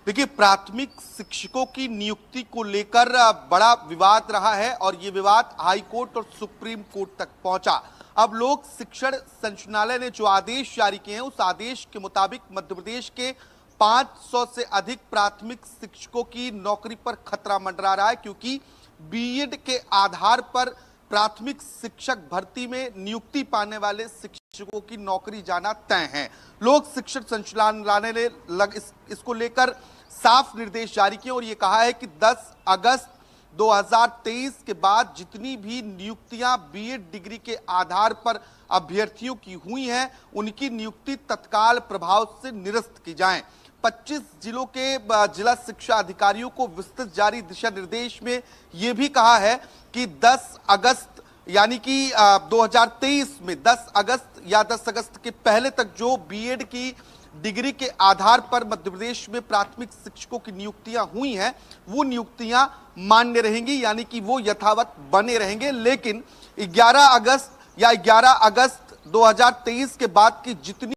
देखिए, प्राथमिक शिक्षकों की नियुक्ति को लेकर बड़ा विवाद रहा है और ये विवाद हाई कोर्ट और सुप्रीम कोर्ट तक पहुंचा। अब लोक शिक्षण संचालनालय ने जो आदेश जारी किए हैं, उस आदेश के मुताबिक मध्य प्रदेश के 500 से अधिक प्राथमिक शिक्षकों की नौकरी पर खतरा मंडरा रहा है, क्योंकि बीएड के आधार पर प्राथमिक शिक्षक भर्ती में नियुक्ति पाने वाले शिक्षकों की नौकरी जाना तय है। लोक शिक्षण संचालनालय ने इसको लेकर साफ निर्देश जारी किए और ये कहा है कि 10 अगस्त 2023 के बाद जितनी भी नियुक्तियां बीएड डिग्री के आधार पर अभ्यर्थियों की हुई हैं, उनकी नियुक्ति तत्काल प्रभाव से निरस्त की जाएं। 25 जिलों के जिला शिक्षा अधिकारियों को विस्तृत जारी दिशा निर्देश में यह भी कहा है कि 10 अगस्त यानी कि 2023 में 10 अगस्त या 10 अगस्त के पहले तक जो बीएड की डिग्री के आधार पर मध्य प्रदेश में प्राथमिक शिक्षकों की नियुक्तियां हुई हैं, वो नियुक्तियां मान्य रहेंगी, यानी कि वो यथावत बने रहेंगे। लेकिन 11 अगस्त या 11 अगस्त 2023 के बाद की जितनी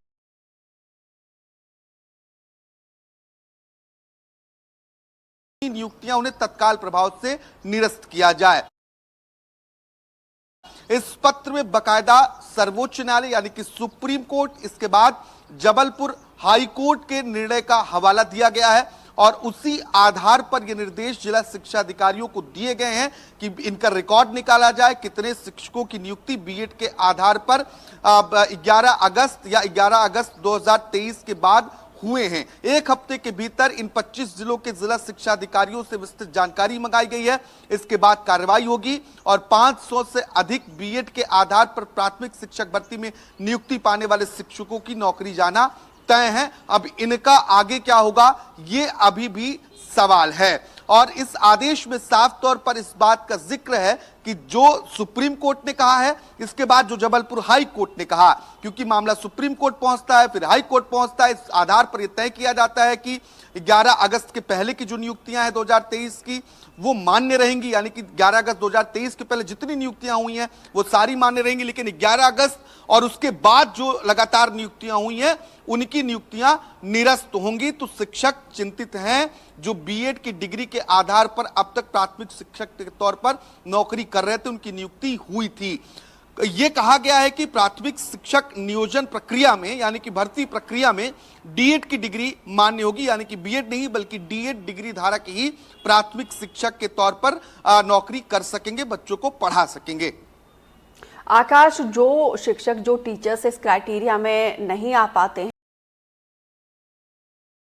नियुक्तियां, उन्हें तत्काल प्रभाव से निरस्त किया जाए। इस पत्र में बकायदा सर्वोच्च न्यायालय यानी कि सुप्रीम कोर्ट, इसके बाद जबलपुर हाई कोर्ट के निर्णय का हवाला दिया गया है और उसी आधार पर यह निर्देश जिला शिक्षा अधिकारियों को दिए गए हैं कि इनका रिकॉर्ड निकाला जाए, कितने शिक्षकों की नियुक्ति बीएड के आधार पर 11 अगस्त या 11 अगस्त 2023 के बाद हुए हैं। एक हफ्ते के भीतर इन 25 जिलों के जिला शिक्षा अधिकारियों से विस्तृत जानकारी मंगाई गई है। इसके बाद कार्रवाई होगी और 500 से अधिक बीएड के आधार पर प्राथमिक शिक्षक भर्ती में नियुक्ति पाने वाले शिक्षकों की नौकरी जाना तय है। अब इनका आगे क्या होगा, ये अभी भी सवाल है। और इस आदेश में साफ तौर पर इस बात का जिक्र है कि जो सुप्रीम कोर्ट ने कहा है, इसके बाद जो जबलपुर हाई कोर्ट ने कहा, क्योंकि मामला सुप्रीम कोर्ट पहुंचता है, फिर हाई कोर्ट पहुंचता है, इस आधार पर यह तय किया जाता है कि 11 अगस्त के पहले की जो नियुक्तियां हैं 2023 की, वो मान्य रहेंगी, यानी कि 11 अगस्त 2023 के पहले जितनी नियुक्तियां हुई हैं वो सारी मान्य रहेंगी। लेकिन 11 अगस्त और उसके बाद जो लगातार नियुक्तियां हुई हैं, उनकी नियुक्तियां निरस्त होंगी। तो शिक्षक चिंतित हैं जो बीएड की डिग्री के आधार पर अब तक प्राथमिक शिक्षक के तौर पर नौकरी कर रहे थे, उनकी नियुक्ति हुई थी। यह कहा गया है कि प्राथमिक शिक्षक नियोजन प्रक्रिया में यानी कि भर्ती प्रक्रिया में डीएड की डिग्री मान्य होगी, यानी कि बीएड नहीं बल्कि डीएड डिग्री धारक ही प्राथमिक शिक्षक के तौर पर नौकरी कर सकेंगे, बच्चों को पढ़ा सकेंगे। आकाश, जो शिक्षक जो टीचर्स इस क्राइटेरिया में नहीं आ पाते